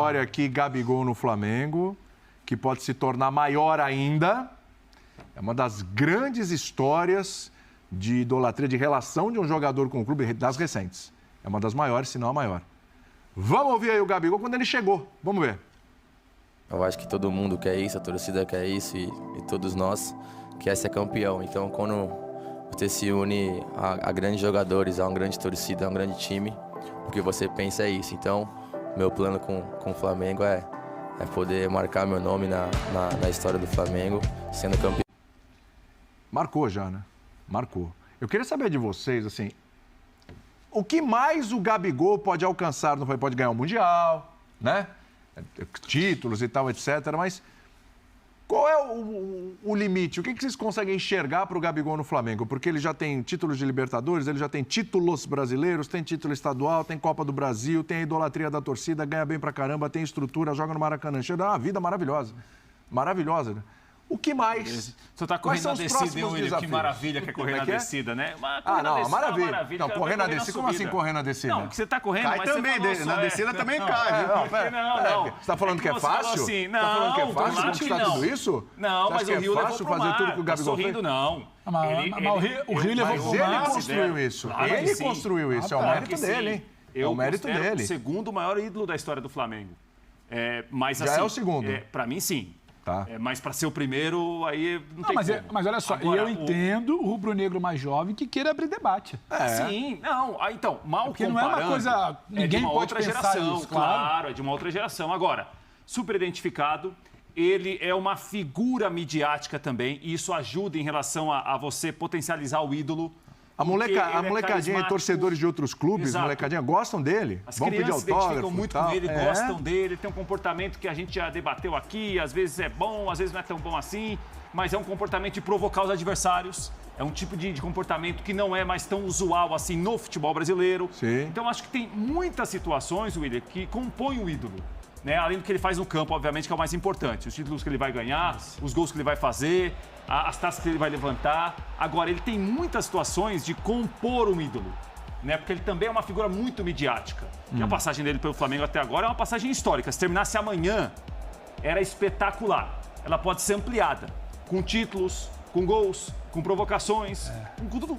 história aqui, Gabigol no Flamengo, que pode se tornar maior ainda. É uma das grandes histórias de idolatria, de relação de um jogador com o clube, das recentes. É uma das maiores, se não a maior. Vamos ouvir aí o Gabigol quando ele chegou. Vamos ver. Eu acho que todo mundo quer isso, a torcida quer isso e todos nós quer ser campeão. Então, quando você se une a grandes jogadores, a uma grande torcida, a um grande time, o que você pensa é isso. Então, meu plano com o Flamengo é poder marcar meu nome na história do Flamengo, sendo campeão. Marcou já, né? Marcou. Eu queria saber de vocês, assim, o que mais o Gabigol pode alcançar? Não pode ganhar o Mundial, né? Títulos e tal, etc. Mas qual é o limite? O que vocês conseguem enxergar para o Gabigol no Flamengo? Porque ele já tem títulos de Libertadores, ele já tem títulos brasileiros, tem título estadual, tem Copa do Brasil, tem a idolatria da torcida, ganha bem pra caramba, tem estrutura, joga no Maracanã. Chega uma vida maravilhosa. Maravilhosa, né? O que mais? Você está correndo na descida, hein, William? Que maravilha que é correr na descida, né? Maravilha. Não, correr na descida. Como assim correr na descida? Não, que você está correndo, cai mas também, você na descida também cai, viu? Não. Você está falando que é fácil? Assim, não, está falando que é fácil conquistar tudo isso? Não, mas o Rio levou pro mar. Fazer tudo que o Gabigol sorrindo, não. O Rio levou pro mar. Ele construiu isso. Ele construiu isso. É o mérito dele, hein? É o mérito dele. O segundo maior ídolo da história do Flamengo. Mas assim, já é o segundo. Para mim, sim. Tá. Mas para ser o primeiro, aí não tem como. Mas olha só, agora, eu entendo o rubro-negro mais jovem que queira abrir debate. Sim, não. Então, mal porque comparando... não é uma coisa... Ninguém pode outra pensar geração, isso, claro, é de uma outra geração. Agora, super identificado, ele é uma figura midiática também, e isso ajuda em relação a você potencializar o ídolo. A molecadinha e torcedores de outros clubes, molecadinha, gostam dele. As vão pedir crianças se autógrafo. identificam muito com ele, gostam dele, tem um comportamento que a gente já debateu aqui, às vezes é bom, às vezes não é tão bom assim, mas é um comportamento de provocar os adversários, é um tipo de comportamento que não é mais tão usual assim no futebol brasileiro. Sim. Então acho que tem muitas situações, William, que compõem o ídolo. Né? Além do que ele faz no campo, obviamente, que é o mais importante. Os títulos que ele vai ganhar, os gols que ele vai fazer, as taças que ele vai levantar. Agora, ele tem muitas situações de compor um ídolo, né? Porque ele também é uma figura muito midiática. E a passagem dele pelo Flamengo até agora é uma passagem histórica. Se terminasse amanhã, era espetacular. Ela pode ser ampliada, com títulos, com gols, com provocações,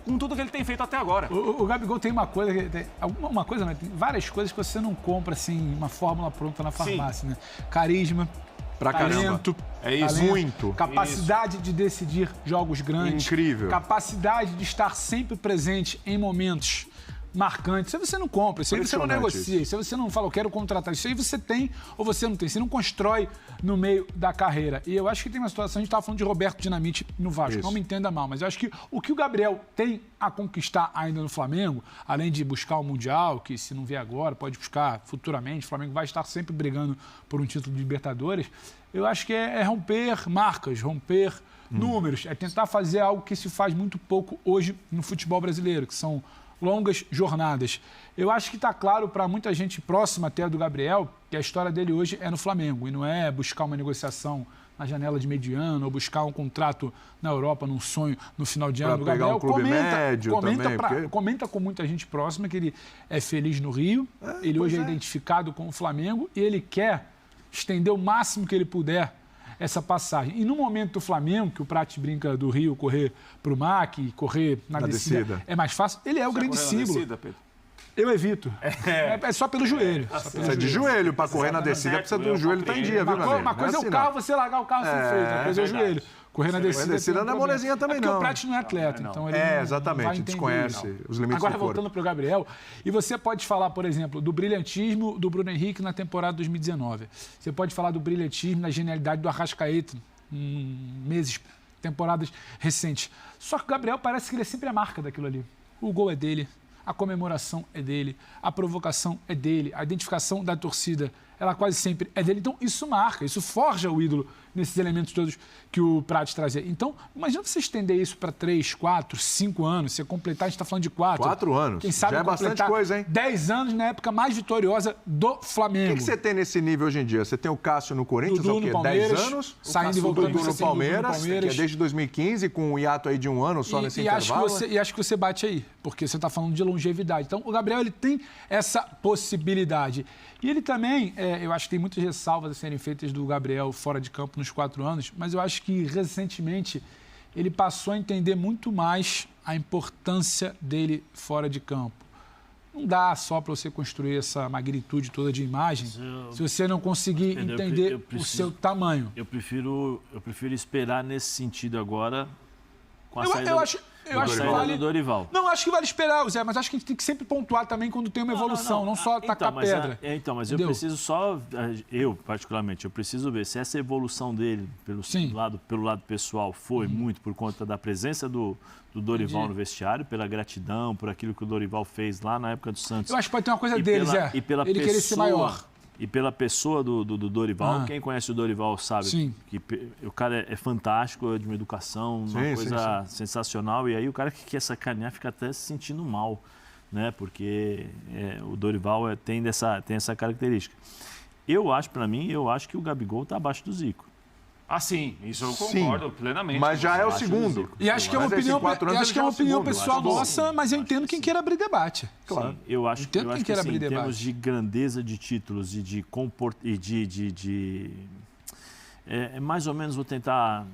com tudo que ele tem feito até agora. O Gabigol tem uma coisa, tem várias coisas que você não compra assim, uma fórmula pronta na farmácia, né? Carisma, talento, muito. Capacidade de decidir jogos grandes. Incrível. Capacidade de estar sempre presente em momentos marcantes. Isso aí você não compra, isso aí você não negocia, isso aí você não fala, eu quero contratar. Isso aí você tem ou você não tem. Você não constrói no meio da carreira. E eu acho que tem uma situação, a gente estava falando de Roberto Dinamite no Vasco, não me entenda mal, mas eu acho que o Gabriel tem a conquistar ainda no Flamengo, além de buscar o Mundial, que se não vier agora, pode buscar futuramente, o Flamengo vai estar sempre brigando por um título de Libertadores, eu acho que é romper marcas, romper números, é tentar fazer algo que se faz muito pouco hoje no futebol brasileiro, que são longas jornadas. Eu acho que está claro para muita gente próxima até do Gabriel que a história dele hoje é no Flamengo e não é buscar uma negociação na janela de mediano ou buscar um contrato na Europa num sonho no final de ano. Pra pegar um clube médio também. Comenta com muita gente próxima que ele é feliz no Rio, ele hoje é identificado com o Flamengo e ele quer estender o máximo que ele puder essa passagem. E no momento do Flamengo, que o Prati brinca do Rio correr para o MAC e correr na descida é mais fácil, ele é o grande símbolo. Eu evito. É só pelo joelho. Precisa de joelho para correr na descida, precisa do joelho estar em dia, viu, meu amigo? Uma coisa é o carro, você largar o carro sem freio, outra coisa é o joelho. Correr na descida não é molezinha também, não. Porque o Prati não é atleta, então ele exatamente, desconhece os limites do corpo. Agora, voltando para o Gabriel, e você pode falar, por exemplo, do brilhantismo do Bruno Henrique na temporada 2019. Você pode falar do brilhantismo, da genialidade do Arrascaeta, meses, temporadas recentes. Só que o Gabriel parece que ele é sempre a marca daquilo ali. O gol é dele, a comemoração é dele, a provocação é dele, a identificação da torcida, ela quase sempre é dele. Então, isso marca, isso forja o ídolo nesses elementos todos que o Prates trazia. Então, imagina você estender isso para 3, 4, 5 anos, você completar, a gente está falando de 4. 4 anos. Quem sabe já é bastante coisa, hein? 10 anos na época mais vitoriosa do Flamengo. O que você tem nesse nível hoje em dia? Você tem o Cássio no Corinthians, Dudu há o quê? no Palmeiras, 10 anos? saindo e voltando Dudu no Palmeiras, que é desde 2015, com um hiato aí de um ano só nesse intervalo. Acho que você bate aí, porque você está falando de longevidade. Então, o Gabriel ele tem essa possibilidade. E ele também, eu acho que tem muitas ressalvas a serem feitas do Gabriel fora de campo nos 4 anos, mas eu acho que recentemente ele passou a entender muito mais a importância dele fora de campo. Não dá só para você construir essa magnitude toda de imagem se você não conseguir entender o seu tamanho. Eu prefiro esperar nesse sentido agora com a saída eu acho que vale do Dorival. Não, acho que vale esperar, Zé, mas acho que a gente tem que sempre pontuar também quando tem uma evolução, não só tacar pedra. Mas eu preciso só, eu particularmente, eu preciso ver se essa evolução dele pelo lado pessoal foi muito por conta da presença do Dorival no vestiário, pela gratidão, por aquilo que o Dorival fez lá na época do Santos. Eu acho que pode ter uma coisa dele, Zé. Ele querer ser maior. E pela pessoa do Dorival, quem conhece o Dorival sabe que o cara é fantástico, é de uma educação, uma coisa sensacional. E aí o cara que quer sacanear fica até se sentindo mal, né? Porque o Dorival tem essa característica. Eu acho que o Gabigol está abaixo do Zico. Ah, sim, isso eu concordo plenamente. Mas já é o segundo. E acho que é uma opinião, pessoal nossa, mas eu entendo quem queira abrir debate. Claro. Sim, eu acho que assim, em termos de grandeza de títulos e de mais ou menos vou tentar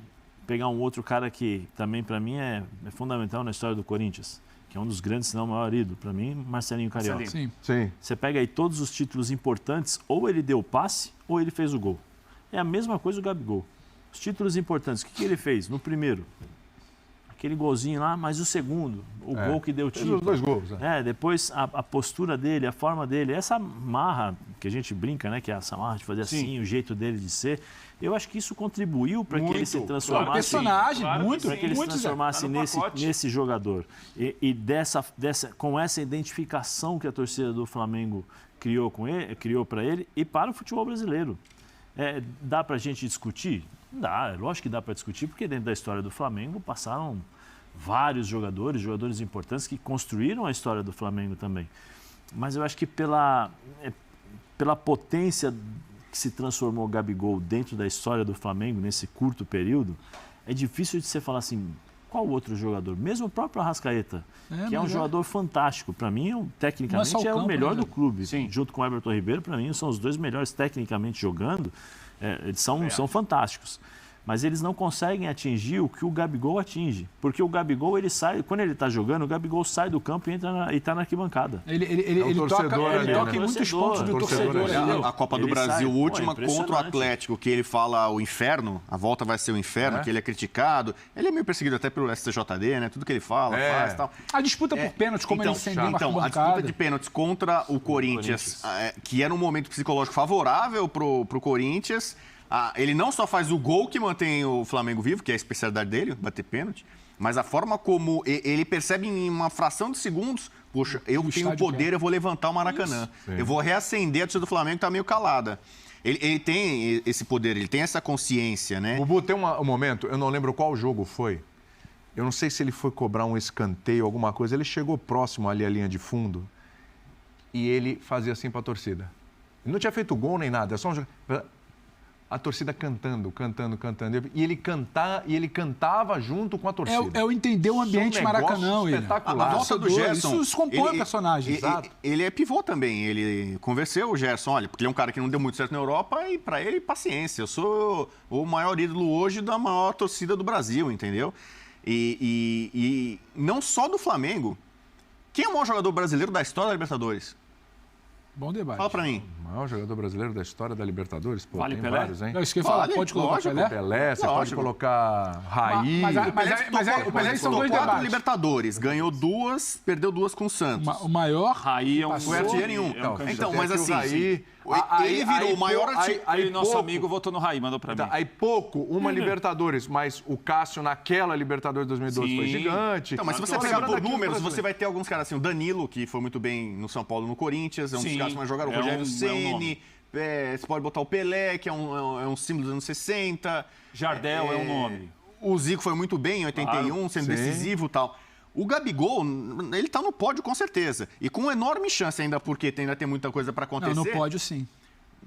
pegar um outro cara que também para mim é fundamental na história do Corinthians, que é um dos grandes, se não o maior ídolo, para mim, Marcelinho Carioca. Sim. Você pega aí todos os títulos importantes, ou ele deu o passe, ou ele fez o gol. É a mesma coisa o Gabigol. Os títulos importantes, o que ele fez? No primeiro, aquele golzinho lá, mas o segundo, o gol que deu título. Os 2 gols. Depois a postura dele, a forma dele, essa marra que a gente brinca, né? Que é essa marra de fazer assim, o jeito dele de ser. Eu acho que isso contribuiu para que ele se transformasse. Personagem, para que ele se transformasse nesse jogador. E com essa identificação que a torcida do Flamengo criou para ele e para o futebol brasileiro. Dá para a gente discutir? Dá, lógico que dá para discutir, porque dentro da história do Flamengo passaram vários jogadores importantes que construíram a história do Flamengo também. Mas eu acho que pela potência que se transformou o Gabigol dentro da história do Flamengo nesse curto período, é difícil de você falar assim, qual outro jogador? Mesmo o próprio Arrascaeta, que é um jogador fantástico. Para mim, tecnicamente, é o melhor do clube. Sim. Junto com o Everton Ribeiro, para mim, são os 2 melhores tecnicamente jogando. Eles são fantásticos. Mas eles não conseguem atingir o que o Gabigol atinge. Porque o Gabigol, ele sai, quando ele está jogando, o Gabigol sai do campo e está na arquibancada. Ele toca em muitos pontos do torcedor. A Copa do Brasil última contra o Atlético, que ele fala o inferno, a volta vai ser o inferno, que ele é criticado. Ele é meio perseguido até pelo STJD, né? Tudo que ele fala, faz e tal. A disputa por pênaltis, como ele incendeu uma arquibancada. A disputa de pênaltis contra o Corinthians, que era um momento psicológico favorável pro Corinthians. Ele não só faz o gol que mantém o Flamengo vivo, que é a especialidade dele, bater pênalti, mas a forma como ele percebe em uma fração de segundos, poxa, eu tenho o poder, eu vou levantar o Maracanã. Eu vou reacender a torcida do Flamengo, que está meio calada. Ele tem esse poder, ele tem essa consciência, né? Bubu, tem um momento, eu não lembro qual jogo foi. Eu não sei se ele foi cobrar um escanteio, alguma coisa. Ele chegou próximo ali à linha de fundo e ele fazia assim para a torcida. Ele não tinha feito gol nem nada, é só um jogo. A torcida cantando. E ele cantava junto com a torcida. É o entender o ambiente Maracanã, espetacular. A volta do Gerson, isso compõe o personagem. Ele é pivô também. Ele convenceu o Gerson, olha, porque ele é um cara que não deu muito certo na Europa e para ele, paciência. Eu sou o maior ídolo hoje da maior torcida do Brasil, entendeu? E não só do Flamengo. Quem é o maior jogador brasileiro da história da Libertadores? Bom debate. Fala pra mim. O maior jogador brasileiro da história da Libertadores? Pô, vale tem Pelé? vários, hein? Não, isso que eu falo, pode colocar Pelé? Pelé, você pode colocar Raí. Mas são 2 4 debates. Libertadores, ganhou 2, perdeu 2 com o Santos. O maior... Raí é um... Não foi artilheiro nenhum. Então, mas assim, Raí, ele virou o maior artilheiro. Aí nosso amigo votou no Raí, mandou pra mim. Aí uma Libertadores, mas o Cássio naquela Libertadores 2012 foi gigante. Então, mas se você pegar por números, você vai ter alguns caras assim, o Danilo, que foi muito bem no São Paulo, no Corinthians, é um dos caras que mais jogaram, o Rogério Ceni, você pode botar o Pelé, que é um símbolo dos anos 60. Jardel é um nome. O Zico foi muito bem em 81, Claro, sendo sim. decisivo e tal. O Gabigol, ele tá no pódio com certeza. E com enorme chance ainda, porque ainda tem muita coisa para acontecer. Não, no pódio sim.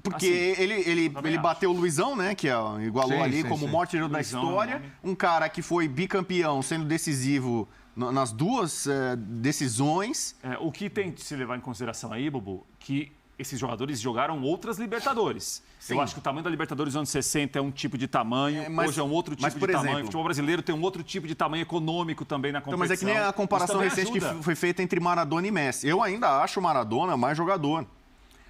Porque Assim, ele bateu o Luizão, né? Que igualou Sim, ali sim, como sim. o maior artilheiro da Luizão é o história. nome. Um cara que foi bicampeão, sendo decisivo nas duas decisões. O que tem de se levar em consideração aí, Bubu, que esses jogadores jogaram outras Libertadores. Sim. Eu acho que o tamanho da Libertadores dos anos 60 é um tipo de tamanho, mas- hoje é um outro mas, tipo por de tamanho. exemplo- O futebol brasileiro tem um outro tipo de tamanho econômico também na Então, competição. mas é que nem a comparação Isso também recente ajuda. que foi feita entre Maradona e Messi. Eu ainda acho o Maradona mais jogador.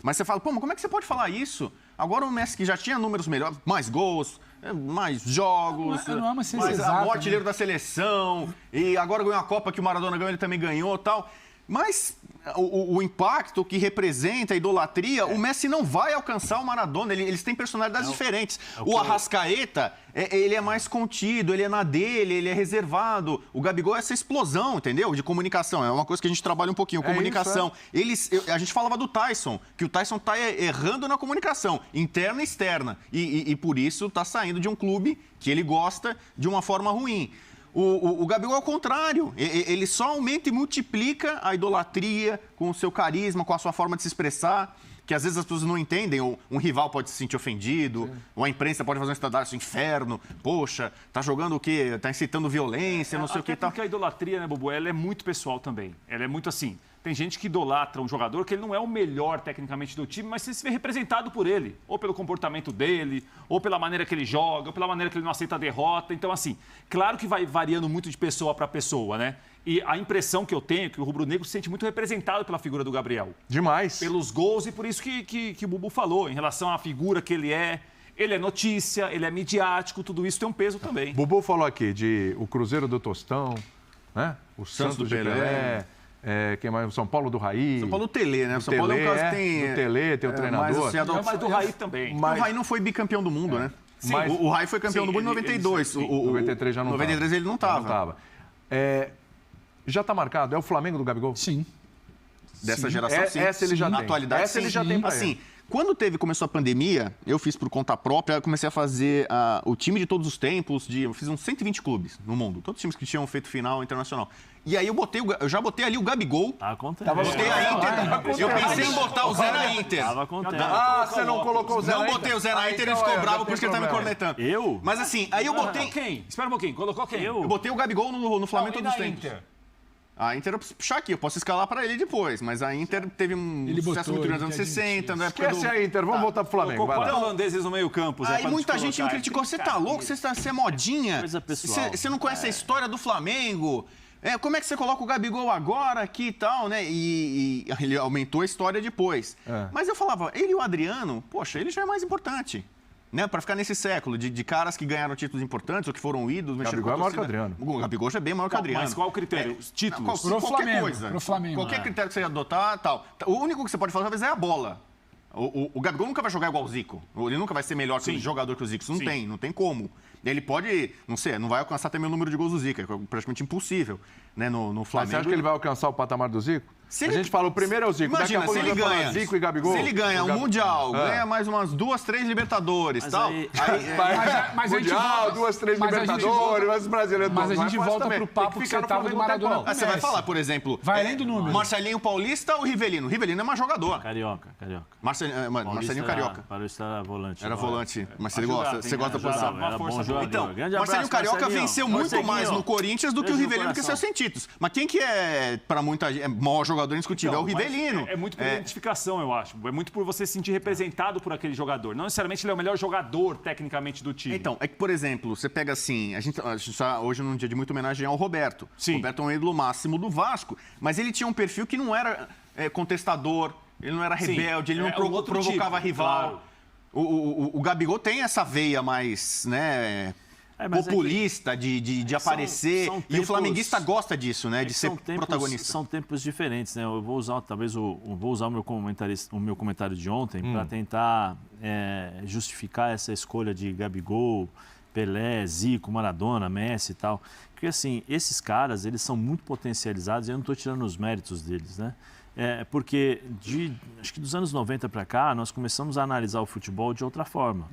Mas você fala, pô, mas como é que você pode falar isso? Agora o Messi que já tinha números melhores, mais gols, mais jogos, Não é uma ciência mais exata, o artilheiro né? da seleção, e agora ganhou a Copa que o Maradona ganhou, ele também ganhou e tal. Mas o impacto que representa a idolatria, o Messi não vai alcançar o Maradona. Eles têm personalidades diferentes. O Arrascaeta, ele é mais contido, ele é na dele, ele é reservado. O Gabigol é essa explosão, entendeu? De comunicação. É uma coisa que a gente trabalha um pouquinho, comunicação. A gente falava do Tyson, que o Tyson tá errando na comunicação, interna e externa. E por isso tá saindo de um clube que ele gosta de uma forma ruim. O Gabigol é o contrário. Ele só aumenta e multiplica a idolatria com o seu carisma, com a sua forma de se expressar, que às vezes as pessoas não entendem. Um rival pode se sentir ofendido, ou a imprensa pode fazer um estandarte inferno. Poxa, tá jogando o quê? Tá incitando violência, não sei o que e tal. Porque a idolatria, né, Bubu, ela é muito pessoal também. Ela é muito assim. Tem gente que idolatra um jogador que ele não é o melhor tecnicamente do time, mas você se vê representado por ele. Ou pelo comportamento dele, ou pela maneira que ele joga, ou pela maneira que ele não aceita a derrota. Então, assim, claro que vai variando muito de pessoa para pessoa, né? E a impressão que eu tenho é que o rubro-negro se sente muito representado pela figura do Gabriel. Demais. Pelos gols e por isso que o Bubu falou, em relação à figura que ele é. Ele é notícia, ele é midiático, tudo isso tem um peso também. Bubu falou aqui de o Cruzeiro do Tostão, né? O Santos do de Pelé. Quem mais? O São Paulo do Raí. São Paulo do Tele, né? Do São Paulo é um caso Tele, que tem... do Tele, tem o treinador. Mas do Raí também. O Raí não foi bicampeão do mundo, né? Sim. Mas o Raí foi campeão Sim, do mundo em ele- 92. sim. 93 já não 93 ele não Já estava. Já está marcado? É o Flamengo do Gabigol? Sim. Dessa geração, sim. Essa ele já Na tem. atualidade, Essa ele sim. já tem pra Assim, ele. quando começou a pandemia, eu fiz por conta própria, comecei a fazer o time de todos os tempos, eu fiz uns 120 clubes no mundo, todos os times que tinham feito final internacional. E aí eu já botei ali o Gabigol, Tá acontecendo. botei a Inter, eu pensei em botar o Zé na Inter. Tava acontecendo. Ah, você não colocou o Zé Não na botei Inter? o Zé na Inter, ele então, ficou já bravo tem por isso que ele tá me problema. cornetando. Eu? Mas assim, aí eu botei... Quem? Espera um pouquinho, colocou quem? Eu botei o Gabigol no Flamengo Não, e todos os na tempos. Inter? A Inter eu preciso puxar aqui, eu posso escalar pra ele depois, mas a Inter teve um Ele sucesso botou, muito grande ele nos anos quer 60, na época Esquece a Inter, vamos voltar pro Flamengo. Colocou Vai lá. quatro holandeses no meio campo. Zé, Aí pra muita te gente me colocar. criticou, você tá louco, você é modinha, Coisa pessoal. você não conhece a história do Flamengo, como é que você coloca o Gabigol agora aqui e tal, né? E ele aumentou a história depois. Mas eu falava, ele e o Adriano, poxa, ele já é mais importante. Né, para ficar nesse século de caras que ganharam títulos importantes ou que foram ídolos. mexeram Gabigol com a é maior que o torcida. Adriano. O Gabigol já é bem maior que o Adriano. Mas qual o critério? Os títulos? Pro Qualquer Flamengo, coisa. pro Flamengo. Qualquer critério que você adotar, tal. O único que você pode falar, talvez, é a bola. O Gabigol nunca vai jogar igual o Zico. Ele nunca vai ser melhor que o jogador que o Zico. Isso não tem como. Ele pode, não sei, não vai alcançar também o número de gols do Zico. É praticamente impossível, né, no Mas Flamengo. você acha que ele vai alcançar o patamar do Zico? Se A ele- gente fala, o primeiro é o Zico. Daqui a Imagina, pouco se ele a gente vai falar ganha. Zico e Gabigol. Se ele ganha um Mundial, ganha mais umas 2, 3 Libertadores e Mas tal. aí- Mas a gente Mundial, volta- 2, 3 mas a gente Libertadores, volta- mas o brasileiro Mas a não é gente fácil volta também. pro Tem papo que que ficar você no tava do Flamengo um Maradona. tempão. Você vai Messi. falar, por exemplo, Vai além do número. Marcelinho Paulista ou Rivelino? Rivelino é mais jogador. Carioca. Marcelinho Carioca. Paulista era volante. Era volante, mas você Ajudava, gosta, hein? você gosta da Ajudava. posição. Uma Era força bom jogador. Então, Grande Marcelinho abraço, Carioca Marcelinho. venceu muito Marcelinho. mais no Corinthians do que o Beijo no Rivelino, que coração. seus 100 títulos. Mas quem que é, pra muita gente, é maior jogador indiscutível? É o Mas Rivelino. É muito por identificação, eu acho. É muito por você se sentir representado por aquele jogador. Não necessariamente ele é o melhor jogador, tecnicamente, do time. Então, é que, por exemplo, você pega assim, a gente tá hoje num dia de muita homenagem ao Roberto. Sim. O Roberto é um ídolo máximo do Vasco, mas ele tinha um perfil que não era contestador, ele não era Sim, rebelde, ele não é um outro provocava tipo, rival. claro. O Gabigol tem essa veia mais, né, mas é populista de aparecer, são e o tempos- flamenguista gosta disso, né, de ser protagonista. São tempos diferentes, né? Eu vou usar, o meu comentário de ontem para tentar justificar essa escolha de Gabigol, Pelé, Zico, Maradona, Messi e tal. Porque, assim, esses caras, eles são muito potencializados e eu não estou tirando os méritos deles, né? Porque acho que dos anos 90 para cá, nós começamos a analisar o futebol de outra forma.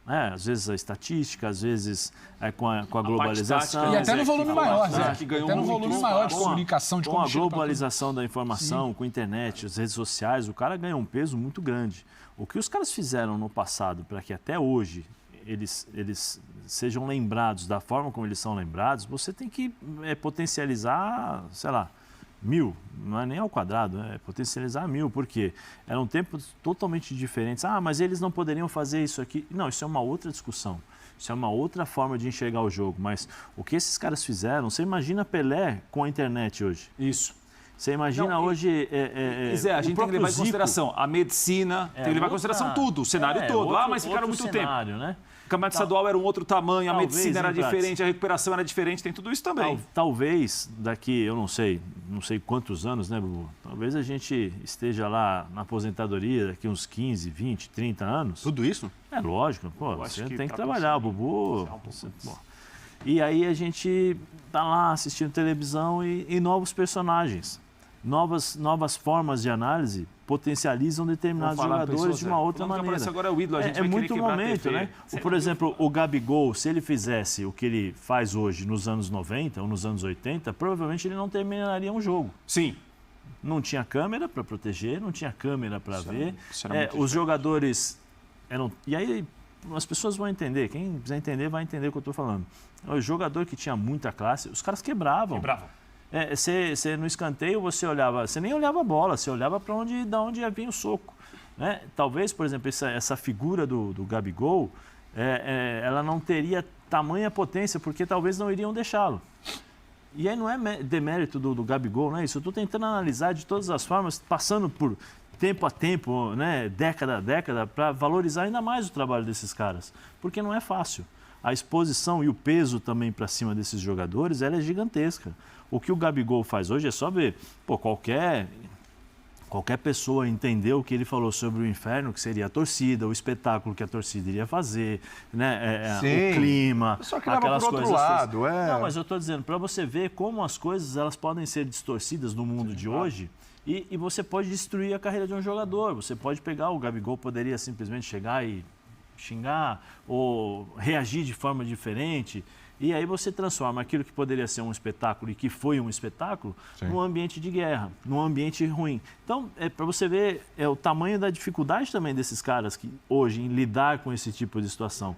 Às vezes a estatística, às vezes com a globalização. E até no volume maior, Zé. Até no volume maior de comunicação, de com a globalização da informação, com a internet, as redes sociais, o cara ganha um peso muito grande. O que os caras fizeram no passado para que até hoje eles sejam lembrados da forma como eles são lembrados, você tem que potencializar, sei lá, 1000, não é nem ao quadrado, é potencializar 1000, porque eram tempos totalmente diferentes. Mas eles não poderiam fazer isso aqui. Não, isso é uma outra discussão. Isso é uma outra forma de enxergar o jogo. Mas o que esses caras fizeram, você imagina Pelé com a internet hoje. Isso. Você imagina hoje... Zé, a gente tem que levar em consideração a medicina, tem que levar em consideração tudo, o cenário todo. Mas ficaram muito cenário, tempo. Né? O campeonato estadual era um outro tamanho, a medicina era diferente, a recuperação era diferente, tem tudo isso também. Talvez daqui, eu não sei quantos anos, né, Bubu? Talvez a gente esteja lá na aposentadoria daqui uns 15, 20, 30 anos. Tudo isso? É lógico, você tem que trabalhar, Bubu. E aí a gente tá lá assistindo televisão e novos personagens, novas formas de análise potencializam determinados jogadores de uma outra maneira. Agora o ídolo, a gente é muito momento, né? Por exemplo, o Gabigol, se ele fizesse o que ele faz hoje nos anos 90 ou nos anos 80, provavelmente ele não terminaria um jogo. Sim. Não tinha câmera para proteger, não tinha câmera para ver. Os jogadores eram... E aí as pessoas vão entender, quem quiser entender vai entender o que eu estou falando. O jogador que tinha muita classe, os caras quebravam. Você no escanteio, você nem olhava a bola, você olhava para da onde ia vir o soco. Né? Talvez, por exemplo, essa figura do Gabigol, ela não teria tamanha potência, porque talvez não iriam deixá-lo. E aí não é demérito do Gabigol, não é isso. Eu estou tentando analisar de todas as formas, passando por tempo a tempo, né? Década a década, para valorizar ainda mais o trabalho desses caras. Porque não é fácil. A exposição e o peso também para cima desses jogadores, ela é gigantesca. O que o Gabigol faz hoje é só ver, qualquer pessoa entender o que ele falou sobre o inferno, que seria a torcida, o espetáculo que a torcida iria fazer, né? O clima, só que aquelas coisas. Outro lado, Não, mas eu estou dizendo, para você ver como as coisas elas podem ser distorcidas no mundo de hoje, e você pode destruir a carreira de um jogador. Você pode pegar, o Gabigol poderia simplesmente chegar e xingar ou reagir de forma diferente. E aí você transforma aquilo que poderia ser um espetáculo e que foi um espetáculo num ambiente de guerra, num ambiente ruim. Então, para você ver o tamanho da dificuldade também desses caras que hoje em lidar com esse tipo de situação.